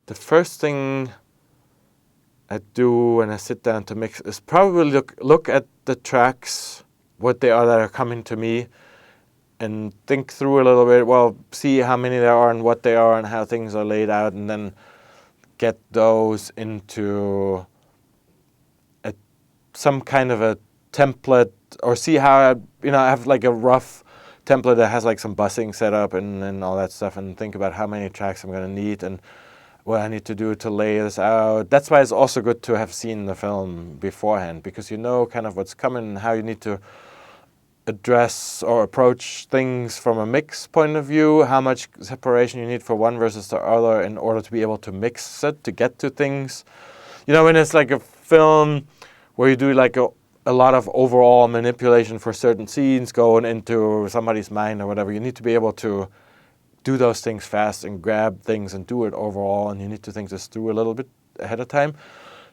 the first thing I do when I sit down to mix is probably look at the tracks, what they are that are coming to me, and think through a little bit, well, see how many there are and what they are and how things are laid out, and then get those into some kind of a template, or see how I have like a rough template that has like some bussing set up and all that stuff, and think about how many tracks I'm going to need and what I need to do to lay this out. That's why it's also good to have seen the film beforehand, because you know kind of what's coming and how you need to address or approach things from a mix point of view, how much separation you need for one versus the other in order to be able to mix it, to get to things. When it's like a film where you do like a lot of overall manipulation for certain scenes going into somebody's mind or whatever, you need to be able to do those things fast and grab things and do it overall, and you need to think this through a little bit ahead of time.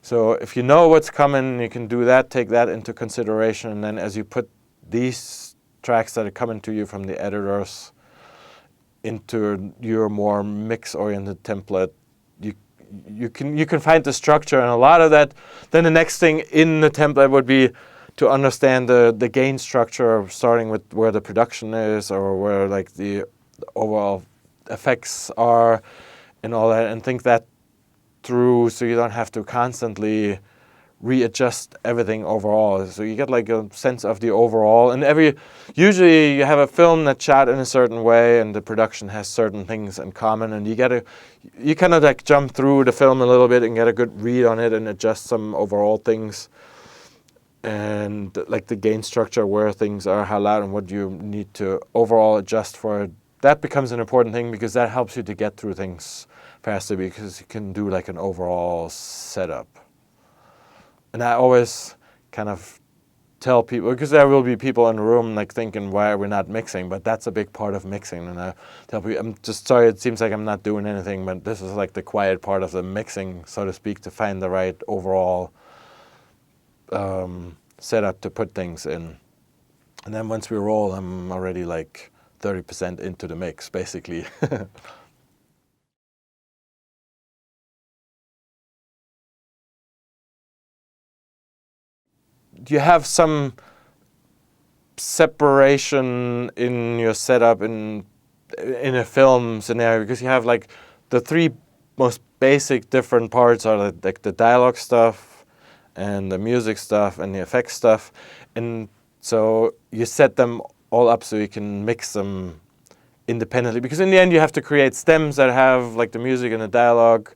So if you know what's coming, you can do that, take that into consideration, and then as you put these tracks that are coming to you from the editors into your more mix-oriented template, you can find the structure and a lot of that. Then the next thing in the template would be to understand the gain structure, starting with where the production is or where like the overall effects are and all that, and think that through so you don't have to constantly readjust everything overall. So you get like a sense of the overall, and usually you have a film that's shot in a certain way and the production has certain things in common, and you kind of like jump through the film a little bit and get a good read on it and adjust some overall things, and like the gain structure, where things are, how loud, and what you need to overall adjust for. That becomes an important thing because that helps you to get through things faster, because you can do like an overall setup. And I always kind of tell people, because there will be people in the room like thinking, why are we not mixing? But that's a big part of mixing. And I tell people, I'm just sorry, it seems like I'm not doing anything, but this is like the quiet part of the mixing, so to speak, to find the right overall setup to put things in. And then once we roll, I'm already like 30% into the mix, basically. You have some separation in your setup in a film scenario, because you have like the three most basic different parts are like the dialogue stuff and the music stuff and the effects stuff, and so you set them all up so you can mix them independently, because in the end you have to create stems that have like the music and the dialogue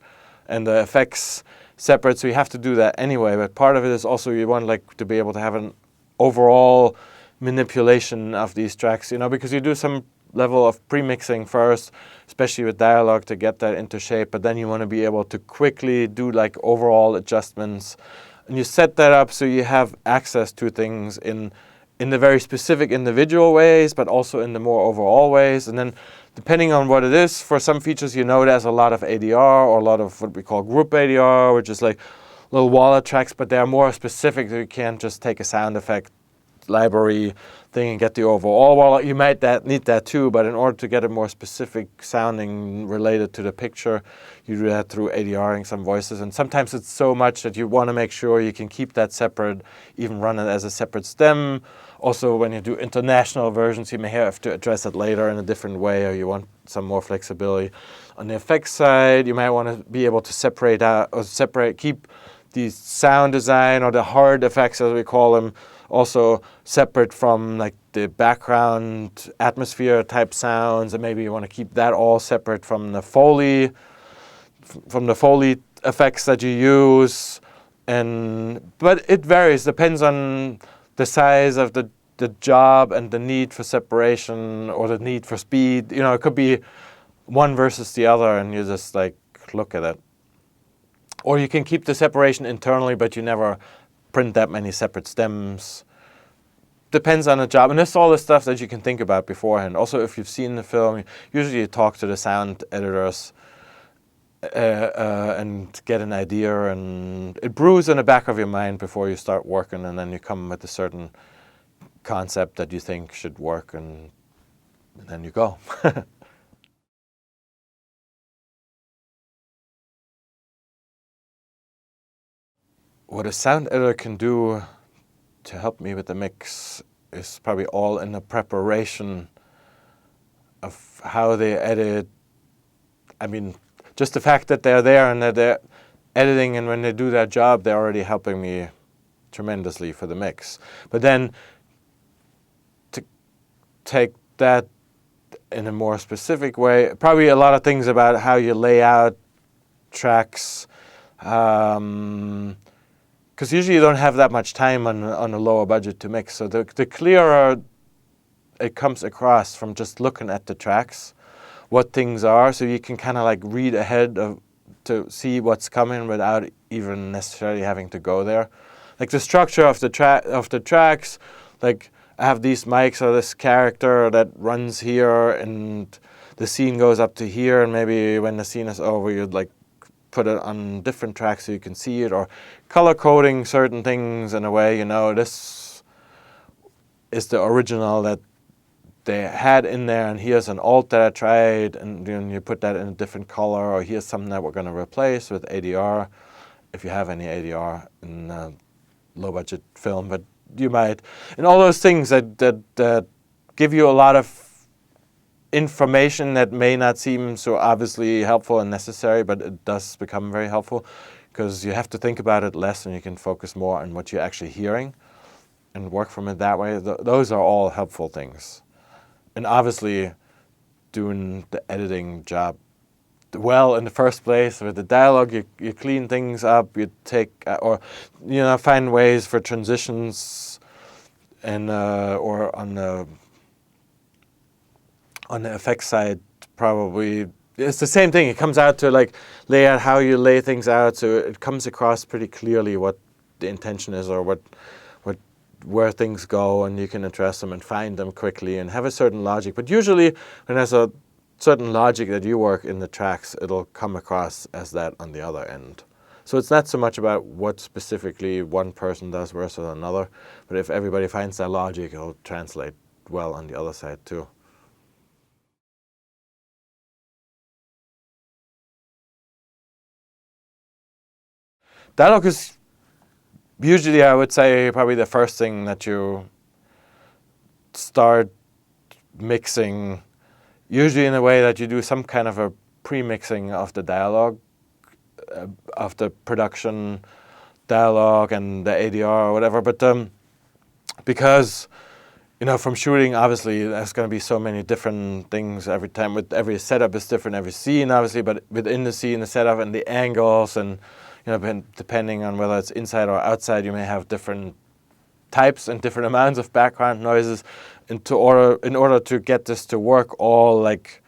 and the effects separate, so you have to do that anyway. But part of it is also you want like to be able to have an overall manipulation of these tracks, because you do some level of pre-mixing first, especially with dialogue, to get that into shape, but then you want to be able to quickly do like overall adjustments, and you set that up so you have access to things in the very specific individual ways, but also in the more overall ways. And then depending on what it is, for some features there's a lot of ADR or a lot of what we call group ADR, which is like little wallet tracks, but they're more specific, so you can't just take a sound effect library thing and get the overall wallet. You might need that too, but in order to get a more specific sounding related to the picture, you do that through ADRing some voices. And sometimes it's so much that you want to make sure you can keep that separate, even run it as a separate stem. Also, when you do international versions, you may have to address it later in a different way, or you want some more flexibility. On the effects side, you might want to be able to separate out or keep the sound design or the hard effects, as we call them, also separate from like the background atmosphere type sounds, and maybe you want to keep that all separate from the Foley effects that you use. But it varies, depends on the size of the job and the need for separation or the need for speed. It could be one versus the other, and you just like look at it. Or you can keep the separation internally, but you never print that many separate stems. Depends on the job. And that's all the stuff that you can think about beforehand. Also, if you've seen the film, usually you talk to the sound editors and get an idea, and it brews in the back of your mind before you start working, and then you come with a certain concept that you think should work, and then you go. what a sound editor can do to help me with the mix is probably all in the preparation of how they edit. I mean, just the fact that they're there and that they're editing, and when they do that job, they're already helping me tremendously for the mix. But then to take that in a more specific way, probably a lot of things about how you lay out tracks, because usually you don't have that much time on a lower budget to mix. So the clearer it comes across from just looking at the tracks, what things are, so you can kind of like read ahead to see what's coming without even necessarily having to go there. Like the structure of the tracks, like I have these mics or this character that runs here, and the scene goes up to here, and maybe when the scene is over, you'd like put it on different tracks so you can see it, or color coding certain things in a way, you know, this is the original that they had in there, and here's an alt that I tried, and then you put that in a different color, or here's something that we're going to replace with ADR, if you have any ADR in a low budget film, but you might. And all those things that give you a lot of information that may not seem so obviously helpful and necessary, but it does become very helpful because you have to think about it less and you can focus more on what you're actually hearing and work from it that way. Those are all helpful things. And obviously doing the editing job well in the first place with the dialogue, you clean things up, you take or find ways for transitions, and or on the effects side, probably it's the same thing. It comes out to like lay out how you lay things out, so it comes across pretty clearly what the intention is or where things go, and you can address them and find them quickly and have a certain logic. But usually when there's a certain logic that you work in the tracks, it'll come across as that on the other end. So it's not so much about what specifically one person does versus another, but if everybody finds that logic, it'll translate well on the other side too. Dialogue is usually, I would say, probably the first thing that you start mixing, usually in a way that you do some kind of a pre-mixing of the dialogue, of the production dialogue and the ADR or whatever. But because, from shooting, obviously, there's going to be so many different things every time. With every setup is different, every scene, obviously, but within the scene, the setup and the angles, and depending on whether it's inside or outside, you may have different types and different amounts of background noises. In order to get this to work all like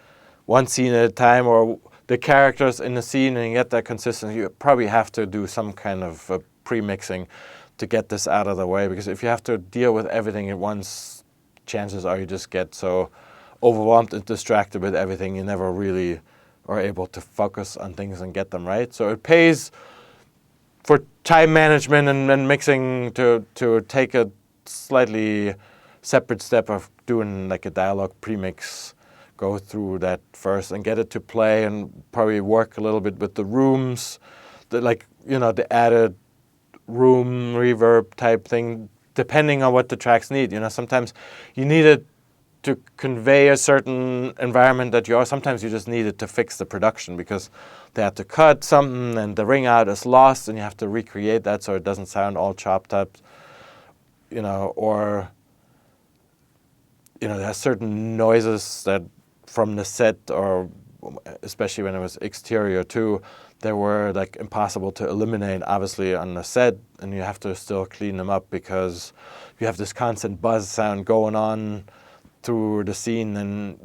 one scene at a time, or the characters in the scene, and get that consistency, you probably have to do some kind of pre-mixing to get this out of the way. Because if you have to deal with everything at once, chances are you just get so overwhelmed and distracted with everything, you never really are able to focus on things and get them right. So it pays for time management and mixing to take a slightly separate step of doing like a dialogue premix, go through that first and get it to play, and probably work a little bit with the rooms, the added room reverb type thing, depending on what the tracks need. Sometimes you need it to convey a certain environment that you are. Sometimes you just need it to fix the production because they have to cut something and the ring out is lost and you have to recreate that so it doesn't sound all chopped up, or there's certain noises that from the set, or especially when it was exterior too, they were like impossible to eliminate obviously on the set, and you have to still clean them up because you have this constant buzz sound going on through the scene, and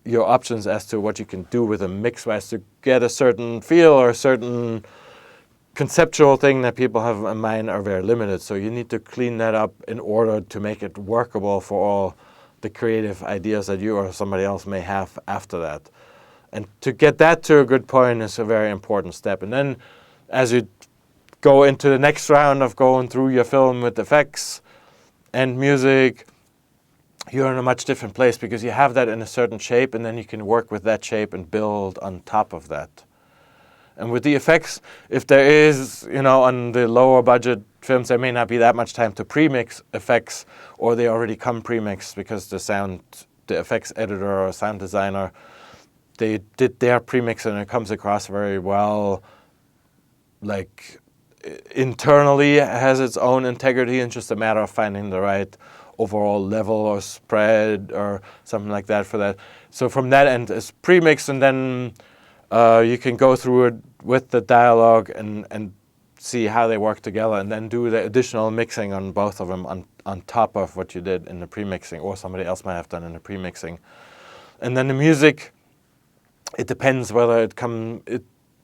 your options as to what you can do with a mix wise to get a certain feel or a certain conceptual thing that people have in mind are very limited. So you need to clean that up in order to make it workable for all the creative ideas that you or somebody else may have after that. And to get that to a good point is a very important step. And then as you go into the next round of going through your film with effects and music, you're in a much different place because you have that in a certain shape, and then you can work with that shape and build on top of that. And with the effects, if there is, on the lower budget films, there may not be that much time to pre-mix effects, or they already come pre-mixed because the effects editor or sound designer, they did their pre-mix and it comes across very well. Like internally, it has its own integrity, and just a matter of finding the right overall level or spread or something like that for that. So from that end, it's pre-mixed, and then you can go through it with the dialogue and see how they work together, and then do the additional mixing on both of them on top of what you did in the pre-mixing, or somebody else might have done in the pre-mixing. And then the music, it depends whether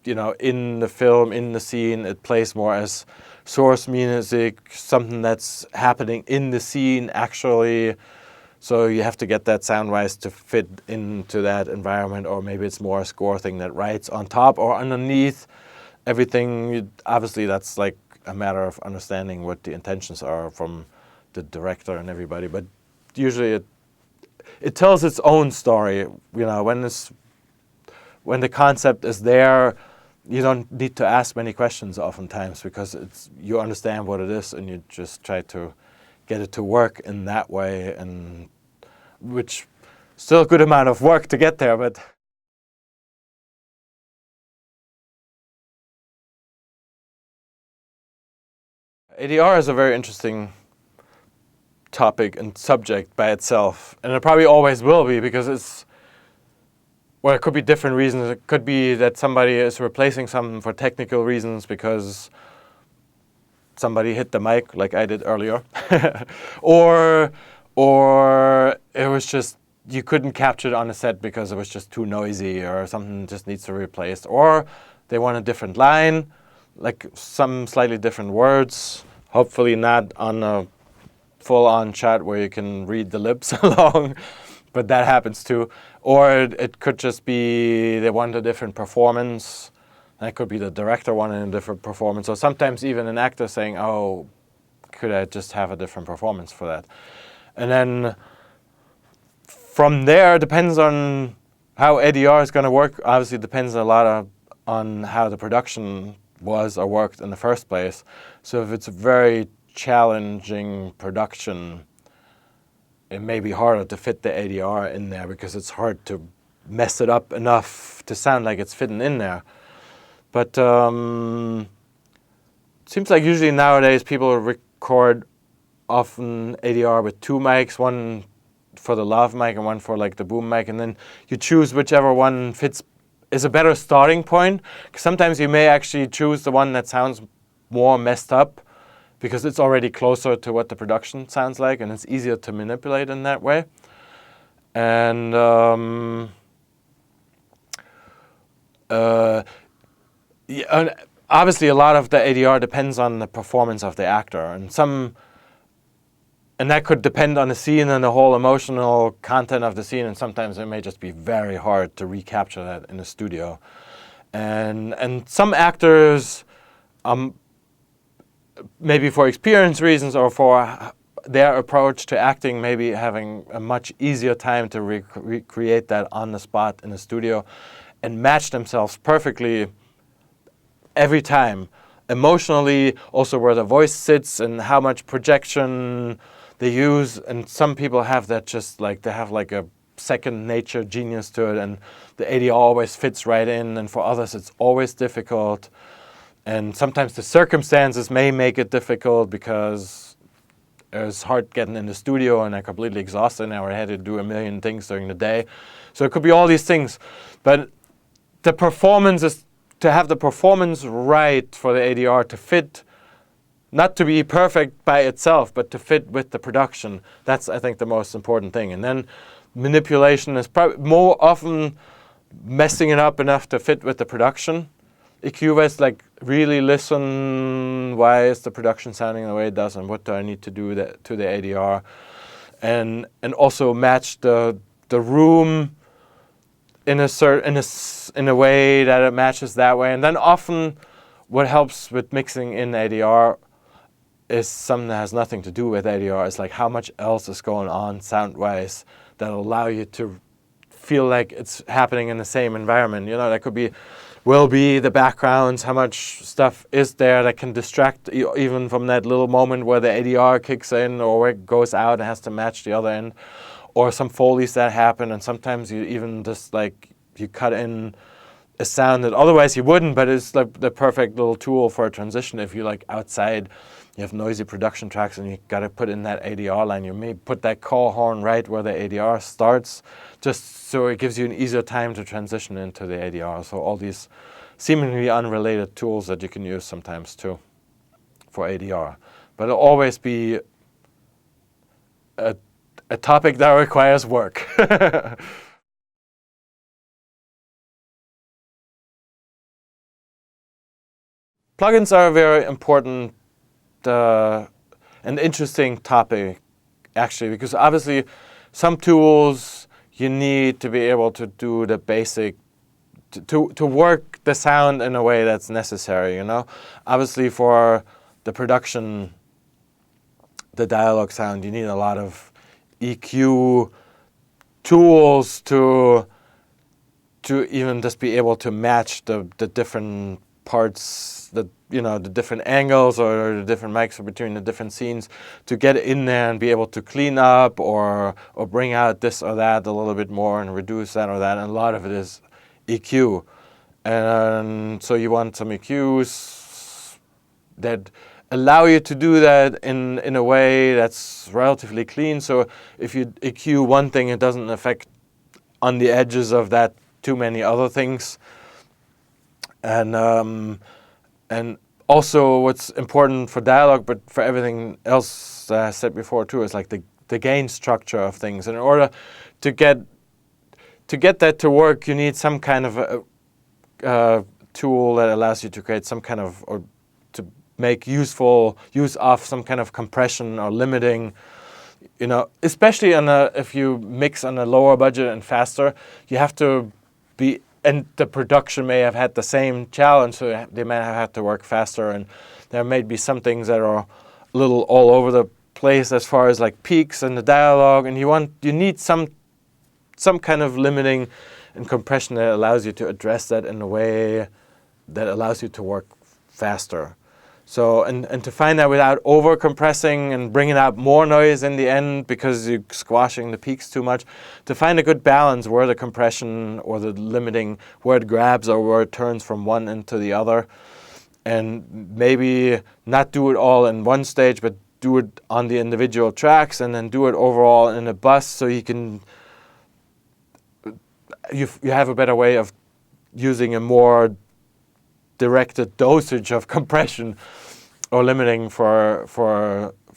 in the film, in the scene, it plays more as source music, something that's happening in the scene actually. So you have to get that sound-wise to fit into that environment, or maybe it's more a score thing that writes on top or underneath everything. Obviously, that's like a matter of understanding what the intentions are from the director and everybody. But usually it tells its own story. When the concept is there, you don't need to ask many questions oftentimes, because you understand what it is and you just try to get it to work in that way, and which still a good amount of work to get there, but ADR is a very interesting topic and subject by itself, and it probably always will be, because it could be different reasons. It could be that somebody is replacing something for technical reasons because somebody hit the mic like I did earlier. or it was just, you couldn't capture it on a set because it was just too noisy, or something just needs to be replaced. Or they want a different line, like some slightly different words, hopefully not on a full-on shot where you can read the lips along, but that happens too. Or it could just be they want a different performance. That could be the director wanting a different performance, or sometimes even an actor saying, oh, could I just have a different performance for that? And then from there, it depends on how ADR is going to work. Obviously, it depends a lot on how the production was or worked in the first place. So if it's a very challenging production, it may be harder to fit the ADR in there, because it's hard to mess it up enough to sound like it's fitting in there. But it seems like usually nowadays people record often ADR with two mics, one for the lav mic and one for like the boom mic, and then you choose whichever one is a better starting point. Sometimes you may actually choose the one that sounds more messed up, because it's already closer to what the production sounds like, and it's easier to manipulate in that way. And obviously a lot of the ADR depends on the performance of the actor, and that could depend on the scene and the whole emotional content of the scene, and sometimes it may just be very hard to recapture that in the studio. And some actors, maybe for experience reasons or for their approach to acting, maybe having a much easier time to recreate that on the spot in the studio and match themselves perfectly every time. Emotionally, also where the voice sits and how much projection they use. And some people have that, just like they have like a second nature genius to it, and the ADR always fits right in. And for others, it's always difficult. And sometimes the circumstances may make it difficult, because it's hard getting in the studio and I'm completely exhausted now. I had to do a million things during the day. So it could be all these things. But the performance is to have the performance right for the ADR to fit, not to be perfect by itself, but to fit with the production. That's, I think, the most important thing. And then manipulation is probably more often messing it up enough to fit with the production. EQ is like really listen, why is the production sounding the way it does, and what do I need to do to the ADR, and also match the room in a way that it matches that way. And then often what helps with mixing in ADR is something that has nothing to do with ADR. It's like how much else is going on sound-wise that allow you to feel like it's happening in the same environment. You know, that will be the backgrounds, how much stuff is there that can distract you even from that little moment where the ADR kicks in or where it goes out and has to match the other end, or some Foleys that happen. And sometimes you even just like, you cut in a sound that otherwise you wouldn't, but it's like the perfect little tool for a transition. If you like outside, you have noisy production tracks and you got to put in that ADR line, you may put that call horn right where the ADR starts, just so it gives you an easier time to transition into the ADR. So all these seemingly unrelated tools that you can use sometimes too for ADR. But it'll always be a topic that requires work. Plugins are a very important and interesting topic, actually, because obviously some tools you need to be able to do the basic, to work the sound in a way that's necessary, you know. Obviously for the production, the dialogue sound, you need a lot of EQ tools to even just be able to match the different parts, the different angles or the different mics between the different scenes, to get in there and be able to clean up or bring out this or that a little bit more and reduce that or that. And a lot of it is EQ. And so you want some EQs that allow you to do that in a way that's relatively clean. So if you EQ one thing, it doesn't affect on the edges of that too many other things. And also what's important for dialogue, but for everything else that I said before too, is like the gain structure of things. And in order to get that to work, you need some kind of a tool that allows you to create some kind of, or to make use of some kind of compression or limiting. You know, especially if you mix on a lower budget and faster, you have to be. And the production may have had the same challenge, so they may have had to work faster. And there may be some things that are a little all over the place as far as like peaks and the dialogue. And you need some kind of limiting and compression that allows you to address that in a way that allows you to work faster. So, and to find that without over compressing and bringing out more noise in the end because you're squashing the peaks too much, to find a good balance where the compression or the limiting, where it grabs or where it turns from one end to the other. And maybe not do it all in one stage, but do it on the individual tracks and then do it overall in a bus, so you have a better way of using a more directed dosage of compression or limiting for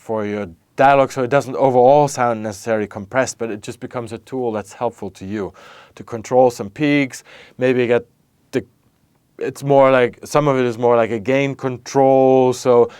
your dialogue, so it doesn't overall sound necessarily compressed, but it just becomes a tool that's helpful to you to control some peaks. Maybe it's more like, some of it is more like a gain control, so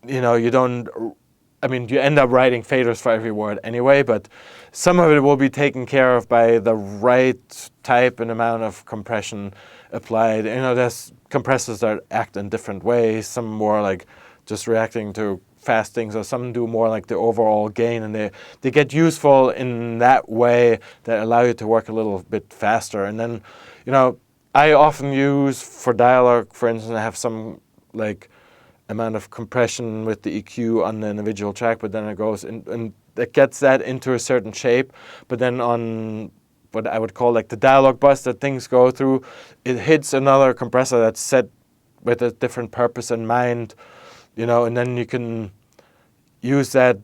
you end up writing faders for every word anyway, but some of it will be taken care of by the right type and amount of compression applied. You know, there's compressors that act in different ways, some more like just reacting to fast things, or some do more like the overall gain, and they get useful in that way that allow you to work a little bit faster. And then, you know, I often use for dialogue, for instance, I have some like amount of compression with the EQ on the individual track, but then it goes in, and it gets that into a certain shape. But then on what I would call like the dialogue bus that things go through, it hits another compressor that's set with a different purpose in mind, you know, and then you can use that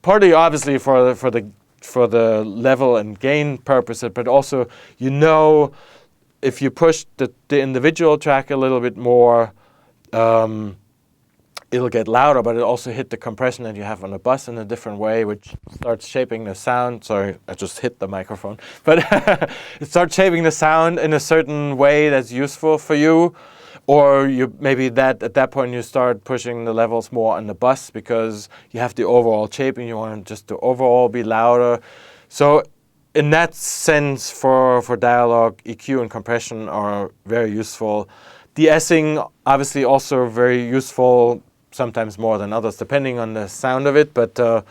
partly obviously for the level and gain purposes, but also, you know, if you push the individual track a little bit more, it'll get louder, but it also hit the compression that you have on the bus in a different way, which starts shaping the sound. Sorry, I just hit the microphone. But it starts shaping the sound in a certain way that's useful for you. Or maybe at that point you start pushing the levels more on the bus because you have the overall shape and you want just to overall be louder. So in that sense, for dialogue, EQ and compression are very useful. De-essing, obviously also very useful, sometimes more than others, depending on the sound of it, but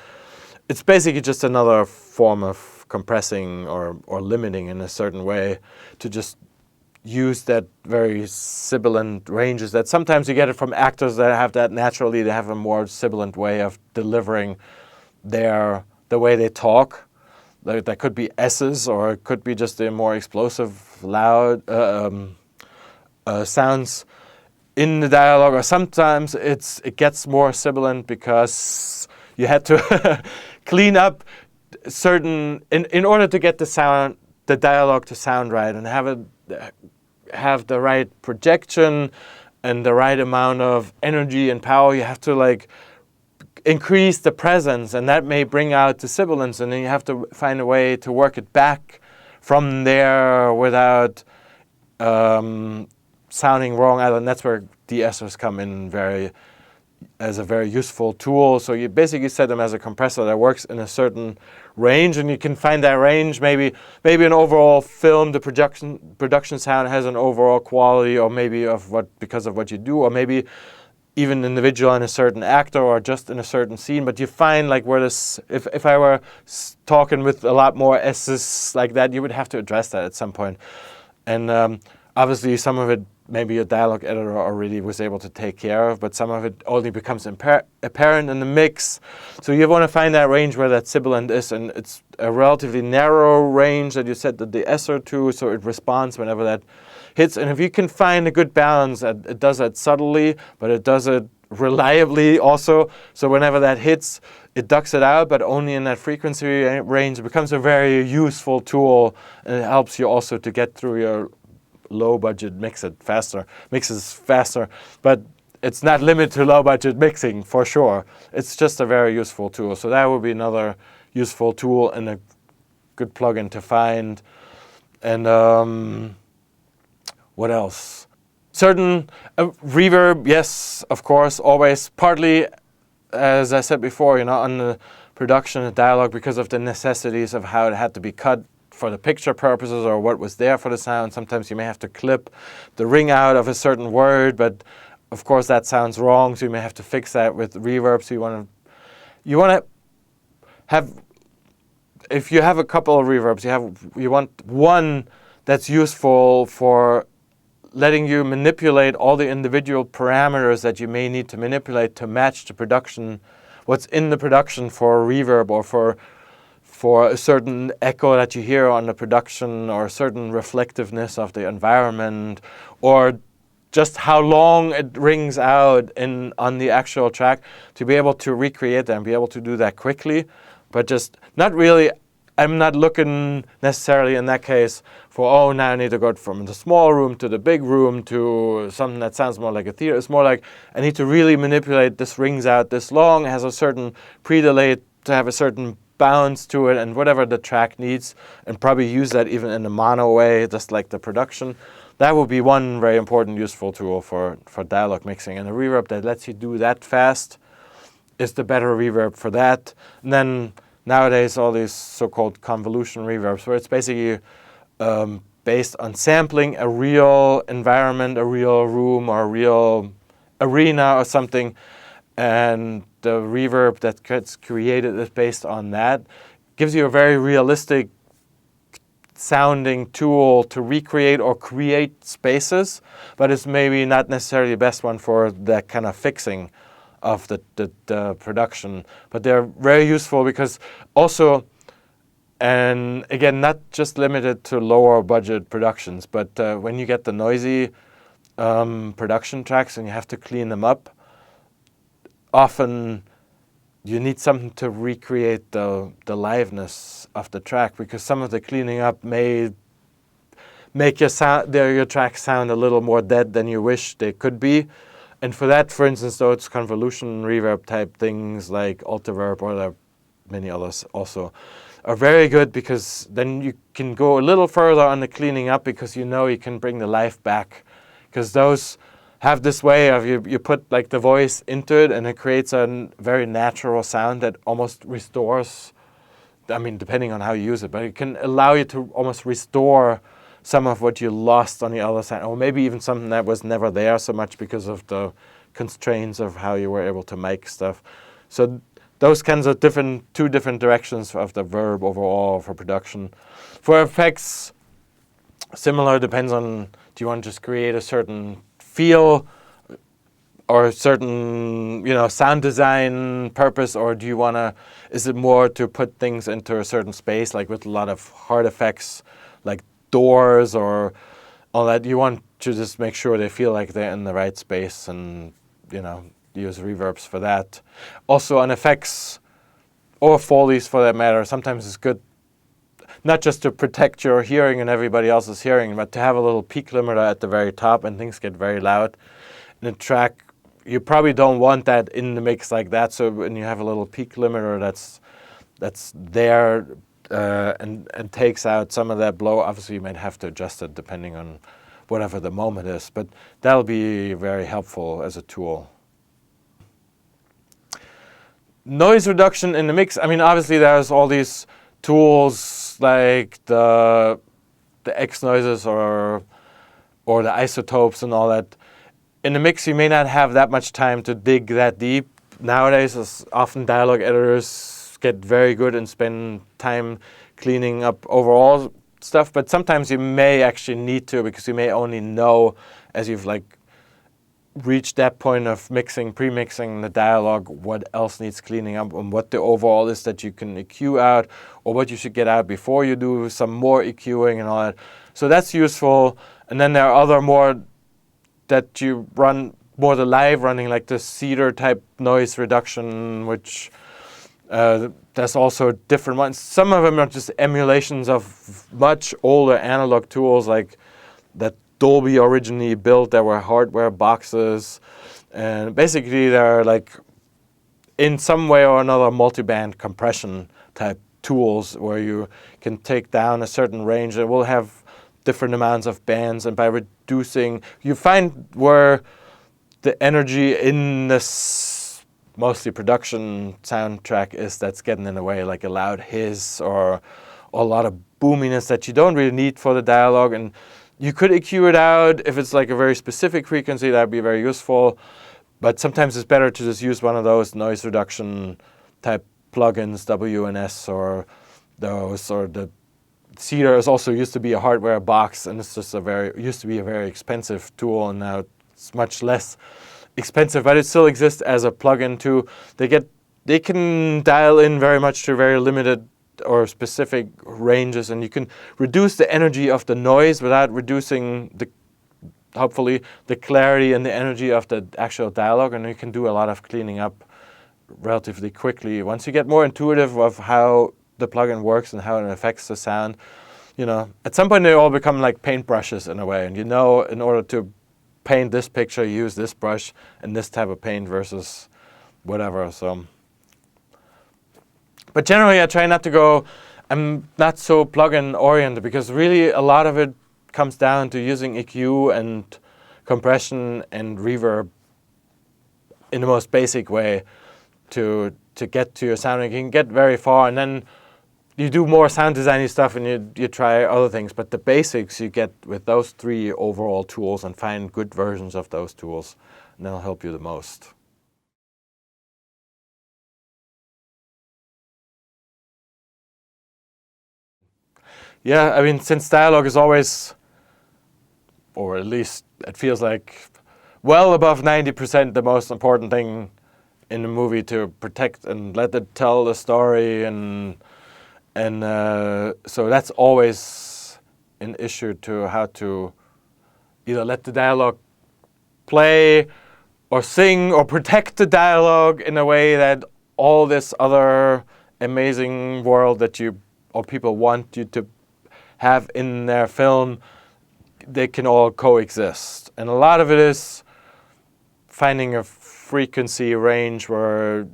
it's basically just another form of compressing or limiting in a certain way to just use that very sibilant ranges that sometimes you get it from actors that have that naturally. They have a more sibilant way of delivering the way they talk. Like, that could be S's, or it could be just the more explosive, loud sounds in the dialogue. Or sometimes it gets more sibilant because you had to clean up certain in order to get the dialogue to sound right and have the right projection and the right amount of energy and power. You have to like increase the presence, and that may bring out the sibilance, and then you have to find a way to work it back from there without sounding wrong either. And that's where de-essers come in as a very useful tool. So you basically set them as a compressor that works in a certain range, and you can find that range. Maybe an overall film, the production sound has an overall quality, or maybe because of what you do, or maybe even individual in a certain actor or just in a certain scene. But you find like where this, if I were talking with a lot more S's like that, you would have to address that at some point. And obviously some of it maybe a dialogue editor already was able to take care of, but some of it only becomes apparent in the mix. So you want to find that range where that sibilant is, and it's a relatively narrow range that you set the de-esser to, so it responds whenever that hits. And if you can find a good balance, it does that subtly, but it does it reliably also. So whenever that hits, it ducks it out, but only in that frequency range. It becomes a very useful tool, and it helps you also to get through your low budget mixes faster, but it's not limited to low budget mixing for sure. It's just a very useful tool. So that would be another useful tool and a good plugin to find. And what else? Certain reverb, yes, of course, always. Partly, as I said before, on the production and dialogue, because of the necessities of how it had to be cut for the picture purposes or what was there for the sound. Sometimes you may have to clip the ring out of a certain word, but of course that sounds wrong, so you may have to fix that with reverb. So you want to have, if you have a couple of reverbs, you want one that's useful for letting you manipulate all the individual parameters that you may need to manipulate to match the production, what's in the production for a reverb, or for a certain echo that you hear on the production, or a certain reflectiveness of the environment, or just how long it rings out on the actual track, to be able to recreate that and be able to do that quickly. But just not really, I'm not looking necessarily in that case for, now I need to go from the small room to the big room to something that sounds more like a theater. It's more like I need to really manipulate this rings out this long, has a certain pre-delay to have a certain bounce to it, and whatever the track needs, and probably use that even in a mono way, just like the production. That would be one very important useful tool for dialogue mixing. And a reverb that lets you do that fast is the better reverb for that. And then nowadays all these so-called convolution reverbs, where it's basically based on sampling a real environment, a real room, or a real arena or something, and the reverb that gets created is based on that. Gives you a very realistic sounding tool to recreate or create spaces, but it's maybe not necessarily the best one for that kind of fixing of the production. But they're very useful because also, and again, not just limited to lower budget productions, but when you get the noisy production tracks and you have to clean them up, often you need something to recreate the liveness of the track, because some of the cleaning up may make your track sound a little more dead than you wish they could be. And for that, for instance, those convolution reverb type things like Altiverb, or there are many others also, are very good, because then you can go a little further on the cleaning up, because you can bring the life back. Because those have this way of you put like the voice into it, and it creates a very natural sound that almost restores, depending on how you use it, but it can allow you to almost restore some of what you lost on the other side, or maybe even something that was never there so much because of the constraints of how you were able to make stuff. So those kinds of two different directions of the verb overall for production. For effects, similar, depends on, do you want to just create a certain feel or a certain, sound design purpose, or do you want to, is it more to put things into a certain space, like with a lot of hard effects, like doors or all that? You want to just make sure they feel like they're in the right space and, use reverbs for that. Also on effects, or Foleys for that matter, sometimes it's good not just to protect your hearing and everybody else's hearing, but to have a little peak limiter at the very top and things get very loud. In a track, you probably don't want that in the mix like that, so when you have a little peak limiter that's there and takes out some of that blow, obviously you might have to adjust it depending on whatever the moment is, but that'll be very helpful as a tool. Noise reduction in the mix, obviously there's all these tools like the X noises or the isotopes and all that. In the mix, you may not have that much time to dig that deep. Nowadays, as often dialogue editors get very good and spend time cleaning up overall stuff, but sometimes you may actually need to, because you may only know as you've reached that point of pre-mixing the dialogue, what else needs cleaning up and what the overall is that you can EQ out, or what you should get out before you do some more EQing and all that. So that's useful. And then there are other more that you run, more the live running, like the cedar type noise reduction, which there's also different ones. Some of them are just emulations of much older analog tools, like that Dolby originally built. There were hardware boxes, and basically they're in some way or another multiband compression type tools where you can take down a certain range. It will have different amounts of bands, and by reducing, you find where the energy in this mostly production soundtrack is that's getting in the way, like a loud hiss or a lot of boominess that you don't really need for the dialogue. And you could EQ it out if it's a very specific frequency. That'd be very useful. But sometimes it's better to just use one of those noise reduction type plugins, WNS or those, or the Cedar is also used to be a hardware box, and it's just used to be a very expensive tool, and now it's much less expensive, but it still exists as a plugin too. They can dial in very much to very limited or specific ranges, and you can reduce the energy of the noise without reducing hopefully the clarity and the energy of the actual dialogue, and you can do a lot of cleaning up relatively quickly. Once you get more intuitive of how the plugin works and how it affects the sound, at some point they all become like paintbrushes in a way, and in order to paint this picture, use this brush and this type of paint versus whatever. So, but generally I try not to go, I'm not so plugin oriented, because really a lot of it comes down to using EQ and compression and reverb in the most basic way to get to your sound. You can get very far, and then you do more sound designy stuff and you try other things, but the basics you get with those three overall tools, and find good versions of those tools, and that'll help you the most. Yeah, since dialogue is always, or at least it feels like well above 90% the most important thing in the movie to protect and let it tell the story, and so that's always an issue, to how to either let the dialogue play or sing or protect the dialogue in a way that all this other amazing world that people want you to have in their film, they can all coexist. And a lot of it is finding a frequency range where,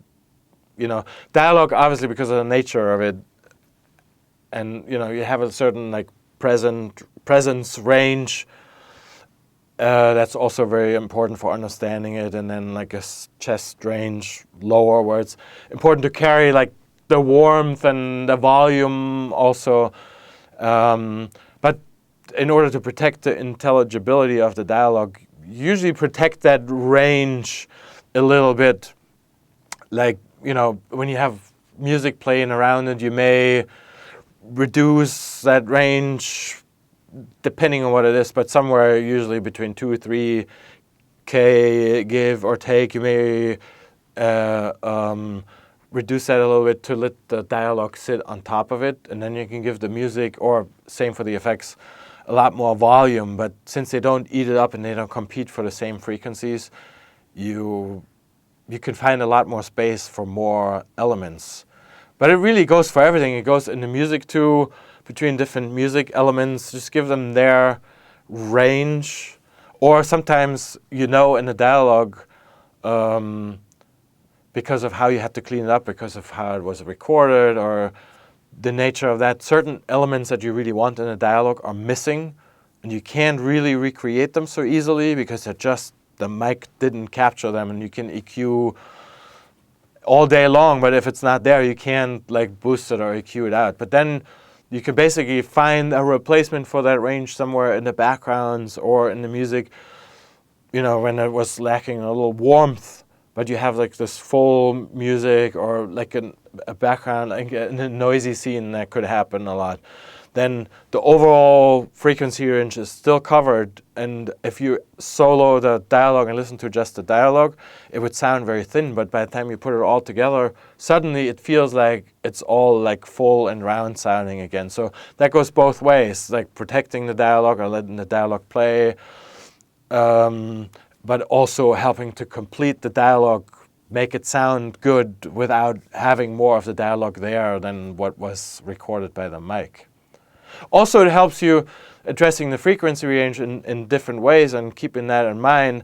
dialogue, obviously because of the nature of it, and you have a certain presence range that's also very important for understanding it, and then a chest range lower, where it's important to carry the warmth and the volume also, but in order to protect the intelligibility of the dialogue, usually protect that range a little bit, when you have music playing around it, you may reduce that range depending on what it is, but somewhere usually between 2 or 3 K, give or take. You may reduce that a little bit to let the dialogue sit on top of it, and then you can give the music, or same for the effects, a lot more volume. But since they don't eat it up and they don't compete for the same frequencies, you can find a lot more space for more elements. But it really goes for everything. It goes in the music too, between different music elements. Just give them their range. Or sometimes, in the dialogue, because of how you had to clean it up, because of how it was recorded, or the nature of that, certain elements that you really want in a dialogue are missing, and you can't really recreate them so easily because the mic didn't capture them, and you can EQ all day long, but if it's not there, you can't boost it or EQ it out. But then you can basically find a replacement for that range somewhere in the backgrounds or in the music, when it was lacking a little warmth, but you have this full music, or a background, in a noisy scene that could happen a lot. Then the overall frequency range is still covered, and if you solo the dialogue and listen to just the dialogue, it would sound very thin, but by the time you put it all together, suddenly it feels like it's all full and round sounding again. So that goes both ways, protecting the dialogue or letting the dialogue play, but also helping to complete the dialogue, make it sound good without having more of the dialogue there than what was recorded by the mic. Also, it helps you addressing the frequency range in different ways, and keeping that in mind,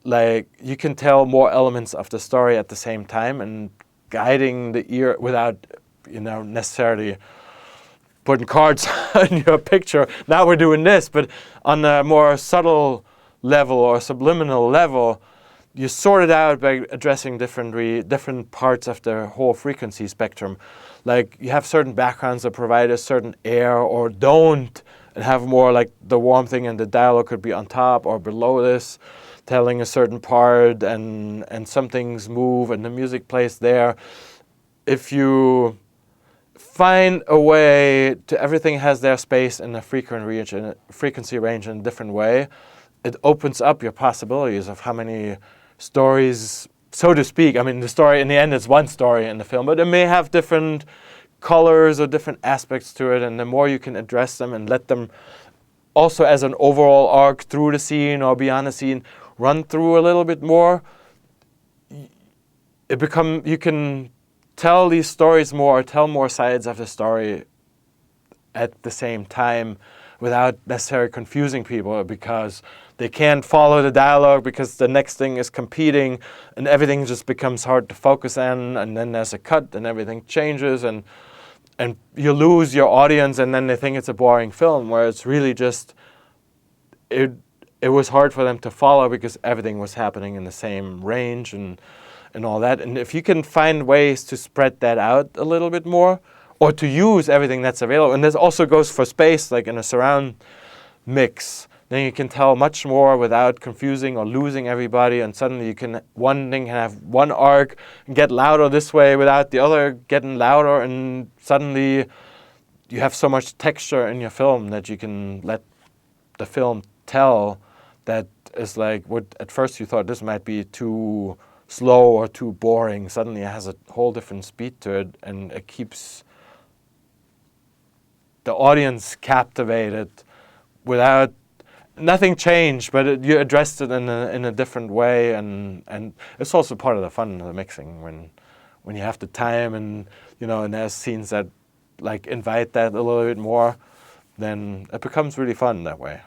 you can tell more elements of the story at the same time and guiding the ear without, necessarily putting cards on your picture. Now we're doing this, but on a more subtle level or subliminal level, you sort it out by addressing different parts of the whole frequency spectrum. You have certain backgrounds that provide a certain air or don't, and have more the warm thing, and the dialogue could be on top or below this, telling a certain part, and some things move and the music plays there. If you find a way to everything has their space in the frequency range in a different way, it opens up your possibilities of how many stories, so to speak. I mean, the story in the end is one story in the film, but it may have different colors or different aspects to it, and the more you can address them and let them also as an overall arc through the scene or beyond the scene run through a little bit more, you can tell these stories more, or tell more sides of the story at the same time without necessarily confusing people, because they can't follow the dialogue because the next thing is competing, and everything just becomes hard to focus on, and then there's a cut and everything changes, and you lose your audience, and then they think it's a boring film, where it's really just it was hard for them to follow because everything was happening in the same range and all that. And if you can find ways to spread that out a little bit more, or to use everything that's available, and this also goes for space, in a surround mix, then you can tell much more without confusing or losing everybody, and suddenly one thing can have one arc and get louder this way without the other getting louder, and suddenly you have so much texture in your film that you can let the film tell that is what at first you thought this might be too slow or too boring. Suddenly it has a whole different speed to it, and it keeps the audience captivated without nothing changed, but you addressed it in a different way, and it's also part of the fun of the mixing when you have the time, and and there's scenes that invite that a little bit more, then it becomes really fun that way.